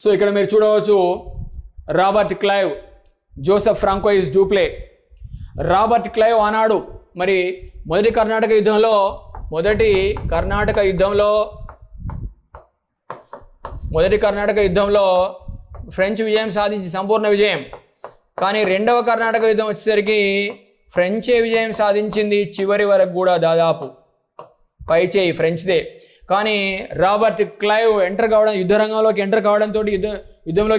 So ఇక్కడ మీరు చూడవచ్చు Robert Clive, Joseph Francois Dupleix. Robert Clive ఆనాడు మరి మొదటి కర్ణాటక యుద్ధంలో ఫ్రెంచ్ విజయం సాధించి సంపూర్ణ విజయం. కానీ రెండవ కర్ణాటక యుద్ధం వచ్చేసరికి ఫ్రెంచే విజయం సాధించింది చివరి వరకు కూడా, దాదాపు పైచేయి ఫ్రెంచ్దే. కానీ రాబర్ట్ క్లైవ్ యుద్ధంలోకి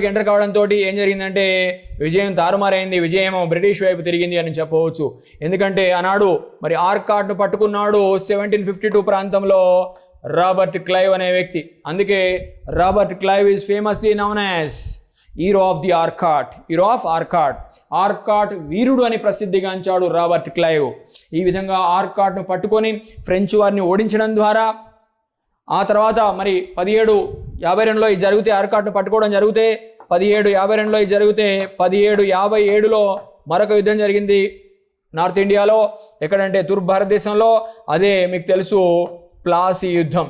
ఎంటర్ కావడంతో ఏం జరిగిందంటే విజయం తారుమారైంది. విజయం బ్రిటిష్ వైపు తిరిగింది అని చెప్పవచ్చు. ఎందుకంటే ఆనాడు మరి ఆర్కాట్ను పట్టుకున్నాడు 1752 ప్రాంతంలో రాబర్ట్ క్లైవ్ అనే వ్యక్తి. అందుకే Robert Clive is famously known as hero of Arcot. Arcot వీరుడు అని ప్రసిద్ధిగాంచాడు రాబర్ట్ క్లైవ్. ఈ విధంగా ఆర్కాట్ను పట్టుకొని ఫ్రెంచ్ వారిని ఓడించడం ద్వారా, ఆ తర్వాత మరి 1752లో ఇది జరిగితే, ఆర్కాట్ను పట్టుకోవడం జరిగితే 1752లో ఇది జరిగితే 1757లో మరొక యుద్ధం జరిగింది నార్త్ ఇండియాలో. ఎక్కడంటే తూర్పు భారతదేశంలో. అదే మీకు తెలుసు ప్లాసీ యుద్ధం,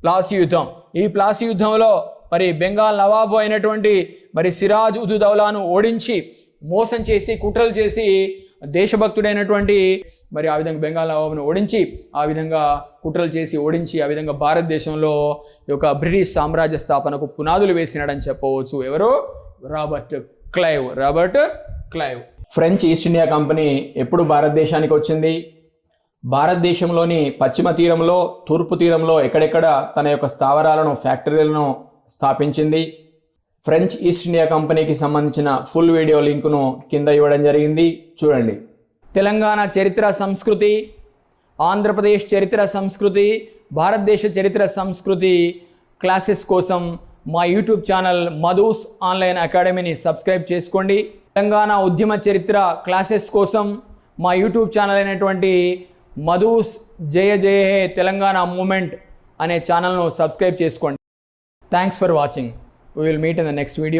ప్లాసీ యుద్ధం. ఈ ప్లాసీ యుద్ధంలో మరి బెంగాల్ నవాబు అయినటువంటి మరి సిరాజ్ ఉద్ దౌలాను ఓడించి, మోసం చేసి, కుట్రలు చేసి, దేశభక్తుడైనటువంటి మరి ఆ విధంగా బెంగాల్ నవాబును ఓడించి, ఆ విధంగా కుట్రలు చేసి ఓడించి, ఆ విధంగా భారతదేశంలో ఈ యొక్క బ్రిటిష్ సామ్రాజ్య స్థాపనకు పునాదులు వేసినాడని చెప్పవచ్చు. ఎవరు? Robert Clive. French east India company ఎప్పుడు భారతదేశానికి వచ్చింది? భారతదేశంలోని పశ్చిమ తీరంలో, తూర్పు తీరంలో ఎక్కడెక్కడ తన యొక్క స్థావరాలను, ఫ్యాక్టరీలను స్థాపించింది. ఫ్రెంచ్ ఈస్ట్ ఇండియా కంపెనీకి సంబంధించిన ఫుల్ వీడియో లింకును కింద ఇవ్వడం జరిగింది, చూడండి. తెలంగాణ చరిత్ర సంస్కృతి, ఆంధ్రప్రదేశ్ చరిత్ర సంస్కృతి, భారతదేశ చరిత్ర సంస్కృతి క్లాసెస్ కోసం మా యూట్యూబ్ ఛానల్ మధూస్ ఆన్లైన్ అకాడమీని సబ్స్క్రైబ్ చేసుకోండి. తెలంగాణ ఉద్యమ చరిత్ర క్లాసెస్ కోసం మా యూట్యూబ్ ఛానల్ అయినటువంటి మధూస్ జయ జయ హే తెలంగాణ మూమెంట్ అనే ఛానల్ను సబ్స్క్రైబ్ చేసుకోండి. Thanks for watching. We will meet in the next video.